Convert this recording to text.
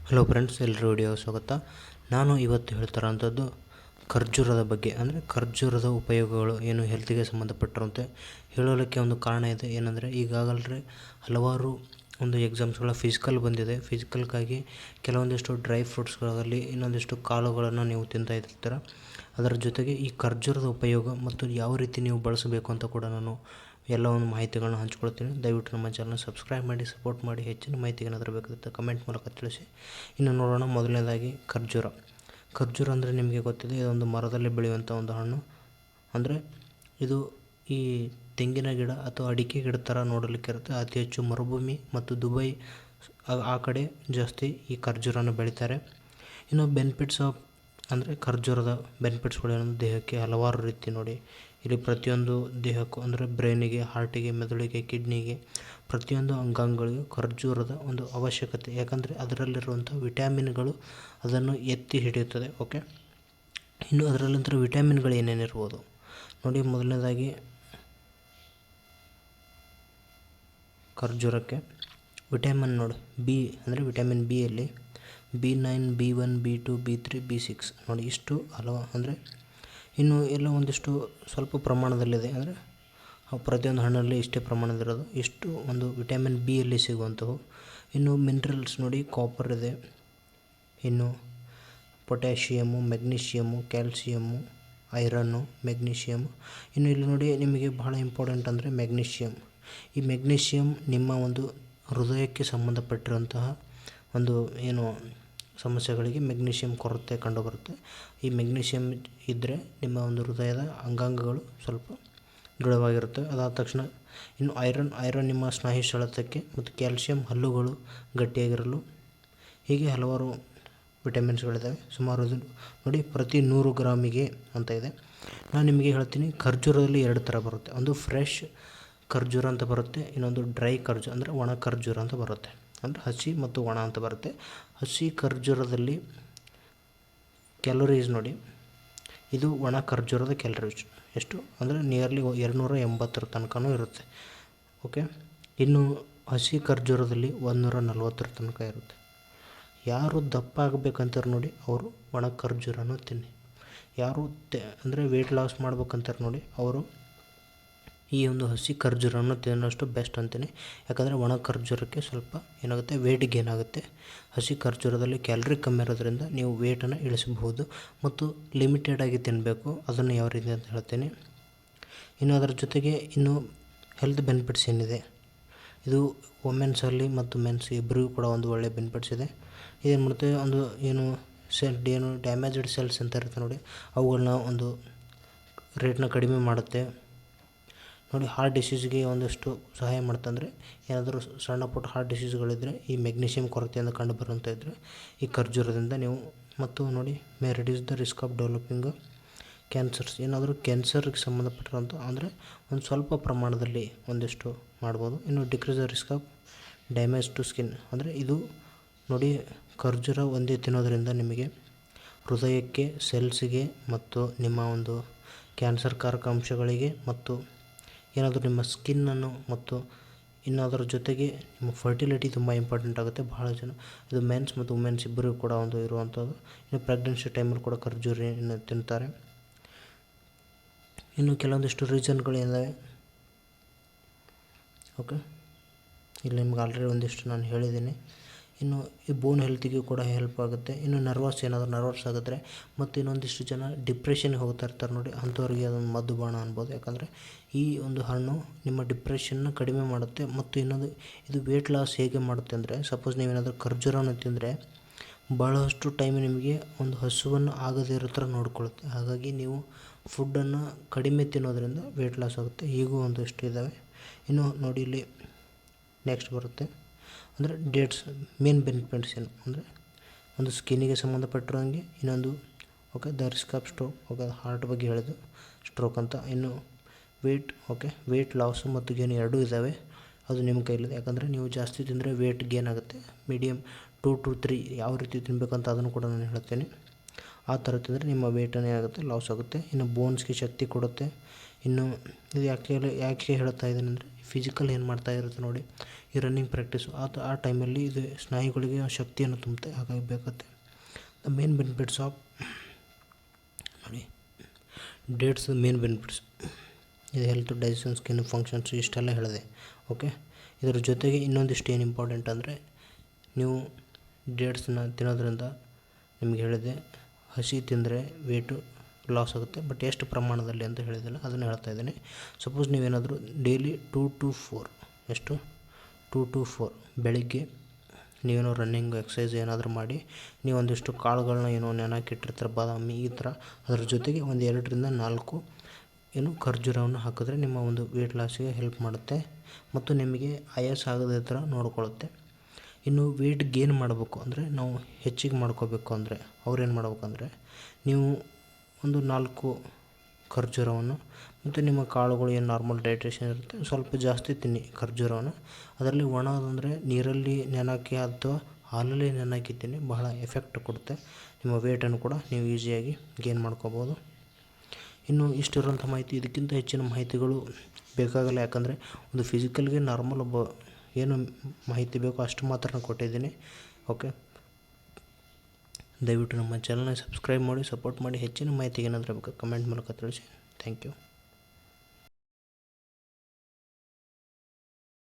Hello friends, ಎಲ್ಲರೂ video ಸ್ವಾಗತ. ನಾನು ಇವತ್ತು ಹೇಳ್ತಾರಂಥದ್ದು ಖರ್ಜೂರದ ಬಗ್ಗೆ. ಅಂದರೆ ಖರ್ಜೂರದ ಉಪಯೋಗಗಳು ಏನು ಹೆಲ್ತಿಗೆ ಸಂಬಂಧಪಟ್ಟಿರುವಂತೆ ಹೇಳೋದಕ್ಕೆ ಒಂದು ಕಾರಣ ಇದೆ. ಏನಂದರೆ ಈಗಾಗಲೇ ಹಲವಾರು ಒಂದು ಎಕ್ಸಾಮ್ಸ್ಗಳ ಫಿಸಿಕಲ್ ಬಂದಿದೆ. ಫಿಸಿಕಲ್ಗಾಗಿ ಕೆಲವೊಂದಿಷ್ಟು ಡ್ರೈ ಫ್ರೂಟ್ಸ್ಗಳಲ್ಲಿ ಇನ್ನೊಂದಿಷ್ಟು ಕಾಳುಗಳನ್ನು ನೀವು ತಿಂತಾ ಇರ್ತೀರ. ಅದರ ಜೊತೆಗೆ ಈ ಖರ್ಜೂರದ ಉಪಯೋಗ ಮತ್ತು ಯಾವ ರೀತಿ ನೀವು ಬಳಸಬೇಕು ಅಂತ ಕೂಡ ನಾನು ಎಲ್ಲ ಒಂದು ಮಾಹಿತಿಗಳನ್ನ ಹಂಚ್ಕೊಳ್ತೀನಿ. ದಯವಿಟ್ಟು ನಮ್ಮ ಚಾನಲ್ ಸಬ್ಸ್ಕ್ರೈಬ್ ಮಾಡಿ, ಸಪೋರ್ಟ್ ಮಾಡಿ. ಹೆಚ್ಚಿನ ಮಾಹಿತಿಗೆ ಏನಾದರೂ ಬೇಕಾಗುತ್ತೆ ಕಮೆಂಟ್ ಮೂಲಕ ತಿಳಿಸಿ. ಇನ್ನು ನೋಡೋಣ, ಮೊದಲನೇದಾಗಿ ಖರ್ಜೂರ. ಖರ್ಜೂರ ಅಂದರೆ ನಿಮಗೆ ಗೊತ್ತಿದೆ, ಇದೊಂದು ಮರದಲ್ಲಿ ಬೆಳೆಯುವಂಥ ಒಂದು ಹಣ್ಣು. ಅಂದರೆ ಇದು ಈ ತೆಂಗಿನ ಗಿಡ ಅಥವಾ ಅಡಿಕೆ ಗಿಡ ಥರ ನೋಡಲಿಕ್ಕೆ ಇರುತ್ತೆ. ಅತಿ ಹೆಚ್ಚು ಮರುಭೂಮಿ ಮತ್ತು ದುಬೈ ಆ ಕಡೆ ಜಾಸ್ತಿ ಈ ಖರ್ಜೂರನ ಬೆಳೀತಾರೆ. ಇನ್ನು ಬೆನಿಫಿಟ್ಸ್ ಆಫ್ ಅಂದರೆ ಖರ್ಜೂರದ ಬೆನಿಫಿಟ್ಸ್ಗಳೇನು, ದೇಹಕ್ಕೆ ಹಲವಾರು ರೀತಿ ನೋಡಿ. ಇಲ್ಲಿ ಪ್ರತಿಯೊಂದು ದೇಹಕ್ಕೂ ಅಂದರೆ ಬ್ರೈನಿಗೆ, ಹಾರ್ಟಿಗೆ, ಮೆದುಳಿಗೆ, ಕಿಡ್ನಿಗೆ, ಪ್ರತಿಯೊಂದು ಅಂಗಾಂಗಗಳಿಗೂ ಖರ್ಜೂರದ ಒಂದು ಅವಶ್ಯಕತೆ. ಯಾಕಂದರೆ ಅದರಲ್ಲಿರುವಂಥ ವಿಟಮಿನ್ಗಳು ಅದನ್ನು ಎತ್ತಿ ಹಿಡಿಯುತ್ತದೆ. ಓಕೆ, ಇನ್ನು ಅದರಲ್ಲಂತರ ವಿಟಮಿನ್ಗಳು ಏನೇನಿರ್ಬೋದು ನೋಡಿ. ಮೊದಲನೇದಾಗಿ ಖರ್ಜೂರಕ್ಕೆ ವಿಟಮಿನ್ ನೋಡಿ, ಬಿ ಅಂದರೆ vitamin ಬಿಯಲ್ಲಿ B9, B1, B2, B3, B6 ನೋಡಿ, ಇಷ್ಟು ಹಲವು. ಅಂದರೆ ಇನ್ನು ಎಲ್ಲ ಒಂದಿಷ್ಟು ಸ್ವಲ್ಪ ಪ್ರಮಾಣದಲ್ಲಿದೆ. ಅಂದರೆ ಪ್ರತಿಯೊಂದು ಹಣ್ಣಲ್ಲಿ ಇಷ್ಟೇ ಪ್ರಮಾಣದಿರೋದು. ಇಷ್ಟು ಒಂದು ವಿಟಮಿನ್ ಬಿಯಲ್ಲಿ ಸಿಗುವಂಥವು. ಇನ್ನು ಮಿನರಲ್ಸ್ ನೋಡಿ, ಕಾಪರ್ ಇದೆ, ಇನ್ನು potassium, magnesium, calcium, iron, magnesium. ಇನ್ನು ಇಲ್ಲಿ ನೋಡಿ, ನಿಮಗೆ ಬಹಳ ಇಂಪಾರ್ಟೆಂಟ್ ಅಂದರೆ ಮೆಗ್ನೀಷಿಯಮ್. ಈ ಮೆಗ್ನೀಷಿಯಮ್ ನಿಮ್ಮ ಒಂದು ಹೃದಯಕ್ಕೆ ಸಂಬಂಧಪಟ್ಟಿರುವಂತಹ ಒಂದು ಏನು ಸಮಸ್ಯೆಗಳಿಗೆ ಮೆಗ್ನೀಷಿಯಮ್ ಕೊರತೆ ಕಂಡುಬರುತ್ತೆ. ಈ ಮೆಗ್ನೀಷಿಯಮ್ ಇದ್ದರೆ ನಿಮ್ಮ ಒಂದು ಹೃದಯದ ಅಂಗಾಂಗಗಳು ಸ್ವಲ್ಪ ದೃಢವಾಗಿರುತ್ತವೆ. ಅದಾದ ತಕ್ಷಣ ಇನ್ನು ಐರನ್ ನಿಮ್ಮ ಸ್ನಾಯು ಸೆಳೆತಕ್ಕೆ, ಮತ್ತು ಕ್ಯಾಲ್ಸಿಯಂ ಹಲ್ಲುಗಳು ಗಟ್ಟಿಯಾಗಿರಲು. ಹೀಗೆ ಹಲವಾರು ವಿಟಮಿನ್ಸ್ಗಳಿದ್ದಾವೆ. ಸುಮಾರು ನೋಡಿ, ಪ್ರತಿ 100 ಗ್ರಾಮಿಗೆ ಅಂತ ಇದೆ. ನಾನು ನಿಮಗೆ ಹೇಳ್ತೀನಿ, ಖರ್ಜೂರದಲ್ಲಿ 2 ಥರ ಬರುತ್ತೆ. ಒಂದು ಫ್ರೆಶ್ ಖರ್ಜೂರ ಅಂತ ಬರುತ್ತೆ, ಇನ್ನೊಂದು ಡ್ರೈ ಖರ್ಜೂರ ಅಂದರೆ ಒಣ ಖರ್ಜೂರ ಅಂತ ಬರುತ್ತೆ. ಅಂದರೆ ಹಸಿ ಮತ್ತು ಒಣ ಅಂತ ಬರುತ್ತೆ. ಹಸಿ ಖರ್ಜೂರದಲ್ಲಿ ಕ್ಯಾಲೋರೀಸ್ ನೋಡಿ, ಇದು ಒಣ ಖರ್ಜೂರದ ಕ್ಯಾಲರೀಸ್ ಎಷ್ಟು ಅಂದರೆ ನಿಯರ್ಲಿ 280 ತನಕನೂ ಇರುತ್ತೆ. ಓಕೆ, ಇನ್ನು ಹಸಿ ಖರ್ಜೂರದಲ್ಲಿ 140 ತನಕ ಇರುತ್ತೆ. ಯಾರು ದಪ್ಪ ಆಗಬೇಕಂತಾರೆ ನೋಡಿ, ಅವರು ಒಣ ಖರ್ಜೂರನೂ ತಿನ್ನಿ. ಯಾರು ಅಂದರೆ ವೆಯ್ಟ್ ಲಾಸ್ ಮಾಡ್ಬೇಕಂತಾರೆ ನೋಡಿ, ಅವರು ಈ ಒಂದು ಹಸಿ ಖರ್ಜೂರನ್ನು ತಿನ್ನೋಷ್ಟು ಬೆಸ್ಟ್ ಅಂತೀನಿ. ಯಾಕಂದರೆ ಒಣ ಖರ್ಜೂರಕ್ಕೆ ಸ್ವಲ್ಪ ಏನಾಗುತ್ತೆ, ವೇಟ್ ಗೇನ್ ಆಗುತ್ತೆ. ಹಸಿ ಖರ್ಜೂರದಲ್ಲಿ ಕ್ಯಾಲರಿ ಕಮ್ಮಿ ಇರೋದ್ರಿಂದ ನೀವು ವೇಟನ್ನು ಇಳಿಸಬಹುದು. ಮತ್ತು ಲಿಮಿಟೆಡಾಗಿ ತಿನ್ನಬೇಕು. ಅದನ್ನು ಯಾವ ರೀತಿ ಅಂತ ಹೇಳ್ತೀನಿ. ಇನ್ನು ಅದರ ಜೊತೆಗೆ ಇನ್ನು ಹೆಲ್ತ್ ಬೆನಿಫಿಟ್ಸ್ ಏನಿದೆ, ಇದು ವುಮೆನ್ಸಲ್ಲಿ ಮತ್ತು ಮೆನ್ಸ್ ಇಬ್ಬರಿಗೂ ಕೂಡ ಒಂದು ಒಳ್ಳೆಯ ಬೆನಿಫಿಟ್ಸ್ ಇದೆ. ಇದೇನು ಮಾಡುತ್ತೆ, ಒಂದು ಏನು ಡ್ಯಾಮೇಜ್ಡ್ ಸೆಲ್ಸ್ ಅಂತ ಇರುತ್ತೆ ನೋಡಿ, ಅವುಗಳನ್ನ ಒಂದು ರೇಟ್ನ ಕಡಿಮೆ ಮಾಡುತ್ತೆ ನೋಡಿ. ಹಾರ್ಟ್ ಡಿಸೀಸ್ಗೆ ಒಂದಷ್ಟು ಸಹಾಯ ಮಾಡ್ತಂದರೆ, ಏನಾದರೂ ಸಣ್ಣ ಪುಟ್ಟ ಹಾರ್ಟ್ ಡಿಸೀಸ್ಗಳಿದ್ದರೆ, ಈ ಮೆಗ್ನೀಷಿಯಮ್ ಕೊರತೆಯಿಂದ ಕಂಡು ಬರುವಂಥ ಇದ್ದರೆ ಈ ಖರ್ಜೂರದಿಂದ ನೀವು, ಮತ್ತು ನೋಡಿ, May reduce the risk of developing cancers. ಏನಾದರೂ ಕ್ಯಾನ್ಸರ್ಗೆ ಸಂಬಂಧಪಟ್ಟಿರೋಂಥ ಅಂದರೆ ಒಂದು ಸ್ವಲ್ಪ ಪ್ರಮಾಣದಲ್ಲಿ ಒಂದಿಷ್ಟು ಮಾಡ್ಬೋದು. ಇನ್ನು decrease the risk of damage to skin. ಅಂದರೆ ಇದು ನೋಡಿ, ಖರ್ಜೂರ ಒಂದೇ ತಿನ್ನೋದರಿಂದ ನಿಮಗೆ ಹೃದಯಕ್ಕೆ, ಸೆಲ್ಸಿಗೆ, ಮತ್ತು ನಿಮ್ಮ ಒಂದು ಕ್ಯಾನ್ಸರ್ ಕಾರಕ ಅಂಶಗಳಿಗೆ, ಮತ್ತು ಏನಾದರೂ ನಿಮ್ಮ ಸ್ಕಿನ್ನನ್ನು, ಮತ್ತು ಇನ್ನು ಅದರ ಜೊತೆಗೆ ನಿಮ್ಮ ಫರ್ಟಿಲಿಟಿ ತುಂಬ ಇಂಪಾರ್ಟೆಂಟ್ ಆಗುತ್ತೆ. ಬಹಳ ಜನ ಇದು ಮೆನ್ಸ್ ಮತ್ತು ವುಮೆನ್ಸ್ ಇಬ್ಬರಿಗೂ ಕೂಡ ಒಂದು ಇರುವಂಥದ್ದು. ಇನ್ನು ಪ್ರೆಗ್ನೆನ್ಸಿ ಟೈಮಲ್ಲಿ ಕೂಡ ಖರ್ಜೂರಿನ ತಿಂತಾರೆ. ಇನ್ನು ಕೆಲವೊಂದಿಷ್ಟು ರೀಸನ್ಗಳು ಏನಿದ್ದಾವೆ. ಓಕೆ, ಇಲ್ಲಿ ನಿಮ್ಗೆ ಆಲ್ರೆಡಿ ಒಂದಿಷ್ಟು ನಾನು ಹೇಳಿದ್ದೀನಿ. ಇನ್ನು ಈ ಬೋನ್ ಹೆಲ್ತಿಗೂ ಕೂಡ ಹೆಲ್ಪ್ ಆಗುತ್ತೆ. ಇನ್ನು ಏನಾದರೂ ನರ್ವಸ್ ಆಗಿದ್ರೆ, ಮತ್ತು ಇನ್ನೊಂದಿಷ್ಟು ಜನ ಡಿಪ್ರೆಷನ್ಗೆ ಹೋಗ್ತಾ ಇರ್ತಾರೆ ನೋಡಿ, ಅಂಥವ್ರಿಗೆ ಅದೊಂದು ಮದ್ದು ಬಾಣ ಅನ್ಬೋದು. ಯಾಕಂದರೆ ಈ ಒಂದು ಹಣ್ಣು ನಿಮ್ಮ ಡಿಪ್ರೆಷನ್ನ ಕಡಿಮೆ ಮಾಡುತ್ತೆ. ಮತ್ತು ಇನ್ನೊಂದು, ಇದು ವೇಟ್ ಲಾಸ್ ಹೇಗೆ ಮಾಡುತ್ತೆ ಅಂದರೆ, ಸಪೋಸ್ ನೀವೇನಾದರೂ ಖರ್ಜೂರವನ್ನು ತಿಂದರೆ ಭಾಳಷ್ಟು ಟೈಮ್ ನಿಮಗೆ ಒಂದು ಹಸುವನ್ನು ಆಗದೇ ಇರೋ ಥರ ನೋಡ್ಕೊಳ್ಳುತ್ತೆ. ಹಾಗಾಗಿ ನೀವು ಫುಡ್ಡನ್ನು ಕಡಿಮೆ ತಿನ್ನೋದ್ರಿಂದ ವೇಟ್ ಲಾಸ್ ಆಗುತ್ತೆ. ಹೀಗೂ ಒಂದಷ್ಟು ಇದ್ದಾವೆ. ಇನ್ನು ನೋಡಿ, ಇಲ್ಲಿ ನೆಕ್ಸ್ಟ್ ಬರುತ್ತೆ ಅಂದರೆ ಡೇಟ್ಸ್ ಮೇನ್ ಬೆನಿಫಿಟ್ಸ್ ಏನು ಅಂದರೆ, ಒಂದು ಸ್ಕಿನ್ನಿಗೆ ಸಂಬಂಧಪಟ್ಟಿರೋಂಗೆ, ಇನ್ನೊಂದು okay the risk of stroke. Okay, heart ಬಗ್ಗೆ ಹೇಳಿದ್ದು ಸ್ಟ್ರೋಕ್ ಅಂತ. ಇನ್ನು ವೇಟ್, ಓಕೆ ವೇಟ್ ಲಾಸು ಮತ್ತು ಗೇನ್ ಎರಡೂ ಇದ್ದಾವೆ. ಅದು ನಿಮ್ಮ ಕೈಲಿದೆ. ಯಾಕಂದರೆ ನೀವು ಜಾಸ್ತಿ ತಿಂದರೆ ವೇಟ್ ಗೇನ್ ಆಗುತ್ತೆ. ಮೀಡಿಯಮ್ 2 to 3 ಯಾವ ರೀತಿ ತಿನ್ನಬೇಕಂತ ಅದನ್ನು ಕೂಡ ನಾನು ಹೇಳ್ತೇನೆ. ಆ ಥರ ತಿಂದರೆ ನಿಮ್ಮ ವೇಟನೇ ಆಗುತ್ತೆ, ಲಾಸ್ ಆಗುತ್ತೆ. ಇನ್ನು ಬೋನ್ಸ್ಗೆ ಶಕ್ತಿ ಕೊಡುತ್ತೆ. ಇನ್ನು ಇದು ಯಾಕೆ ಹೇಳ್ತಾ ಇದ್ದೀನಿ ಅಂದರೆ ಫಿಸಿಕಲ್ ಏನು ಮಾಡ್ತಾ ಇರುತ್ತೆ ನೋಡಿ, ಈ ರನ್ನಿಂಗ್ ಪ್ರಾಕ್ಟೀಸು ಆ ಟೈಮಲ್ಲಿ ಇದು ಸ್ನಾಯುಗಳಿಗೆ ಶಕ್ತಿಯನ್ನು ತುಂಬುತ್ತೆ, ಹಾಗಾಗಿ ಬೇಕಾಗುತ್ತೆ. ದ ಮೇನ್ ಬೆನಿಫಿಟ್ಸ್ ಆಫ್ ನೋಡಿ ಡೇಟ್ಸ್ ಮೇನ್ ಬೆನಿಫಿಟ್ಸ್ ಇದು ಹೆಲ್ತ್, ಡೈಜೆಷನ್, ಸ್ಕಿನ್ ಫಂಕ್ಷನ್ಸ್ ಇಷ್ಟೆಲ್ಲ ಹೇಳಿದೆ. ಓಕೆ, ಇದರ ಜೊತೆಗೆ ಇನ್ನೊಂದಿಷ್ಟು ಏನು ಇಂಪಾರ್ಟೆಂಟ್ ಅಂದರೆ ನೀವು ಡೇಟ್ಸನ್ನ ತಿನ್ನೋದ್ರಿಂದ ನಿಮಗೆ ಹೇಳಿದೆ ಹಸಿ ತಿಂದರೆ ವೇಟು ಲಾಸ್ ಆಗುತ್ತೆ, ಬಟ್ ಎಷ್ಟು ಪ್ರಮಾಣದಲ್ಲಿ ಅಂತ ಹೇಳಿದಿಲ್ಲ, ಅದನ್ನು ಹೇಳ್ತಾ ಇದ್ದೀನಿ. ಸಪೋಸ್ ನೀವೇನಾದರೂ ಡೈಲಿ 2 to 4 2 to 4 ಬೆಳಿಗ್ಗೆ ನೀವೇನೋ ರನ್ನಿಂಗ್ ಎಕ್ಸಸೈಸ್ ಏನಾದರೂ ಮಾಡಿ ನೀವು ಒಂದಿಷ್ಟು ಕಾಳುಗಳನ್ನ ಏನೋ ನೆನಕಿಟ್ಟಿರ್ತಾರೆ, ಬಾದಾಮಿ ಈ ಥರ, ಅದರ ಜೊತೆಗೆ ಒಂದು 2ರಿಂದ 4 ಏನು ಖರ್ಜೂರವನ್ನು ಹಾಕಿದ್ರೆ ನಿಮ್ಮ ಒಂದು ವೇಟ್ ಲಾಸಿಗೆ ಹೆಲ್ಪ್ ಮಾಡುತ್ತೆ ಮತ್ತು ನಿಮಗೆ ಆಯಾಸ ಆಗದೇ ಥರ ನೋಡ್ಕೊಳ್ಳುತ್ತೆ. ಇನ್ನು ವೇಟ್ ಗೇನ್ ಮಾಡಬೇಕು ಅಂದರೆ ನಾವು ಹೆಚ್ಚಿಗೆ ಮಾಡ್ಕೋಬೇಕು ಅಂದರೆ ಅವ್ರೇನು ಮಾಡ್ಬೇಕಂದ್ರೆ ನೀವು ಒಂದು 4 ಖರ್ಜೂರವನ್ನು ಮತ್ತು ನಿಮ್ಮ ಕಾಳುಗಳು ಏನು ನಾರ್ಮಲ್ ಡೈಟ್ರೇಷನ್ ಇರುತ್ತೆ ಸ್ವಲ್ಪ ಜಾಸ್ತಿ ತಿನ್ನಿ ಖರ್ಜೂರವನ್ನು. ಅದರಲ್ಲಿ ಒಣದಂದರೆ ನೀರಲ್ಲಿ ನೆನೆಹಾಕಿ ಅಥವಾ ಹಾಲಲ್ಲಿ ನೆನೆಹಾಕಿ ತಿನ್ನಿ, ಬಹಳ ಎಫೆಕ್ಟ್ ಕೊಡುತ್ತೆ. ನಿಮ್ಮ ವೇಟನ್ನು ಕೂಡ ನೀವು ಈಸಿಯಾಗಿ ಗೇನ್ ಮಾಡ್ಕೋಬೋದು. ಇನ್ನು ಇಷ್ಟಿರುವಂಥ ಮಾಹಿತಿ, ಇದಕ್ಕಿಂತ ಹೆಚ್ಚಿನ ಮಾಹಿತಿಗಳು ಬೇಕಾಗಲ್ಲ, ಯಾಕಂದರೆ ಒಂದು ಫಿಸಿಕಲ್ಗೆ ನಾರ್ಮಲ್ ಒಬ್ಬ ಏನು ಮಾಹಿತಿ ಬೇಕೋ ಅಷ್ಟು ಮಾತ್ರ ಕೊಟ್ಟಿದ್ದೀನಿ. ಓಕೆ, ದಯವಿಟ್ಟು ನಮ್ಮ ಚಾನಲ್ನ ಸಬ್ಸ್ಕ್ರೈಬ್ ಮಾಡಿ, ಸಪೋರ್ಟ್ ಮಾಡಿ. ಹೆಚ್ಚಿನ ಮಾಹಿತಿಗೆ ಏನಾದರೂ ಬೇಕು ಕಮೆಂಟ್ ಮೂಲಕ ತಿಳಿಸಿ. Thank you.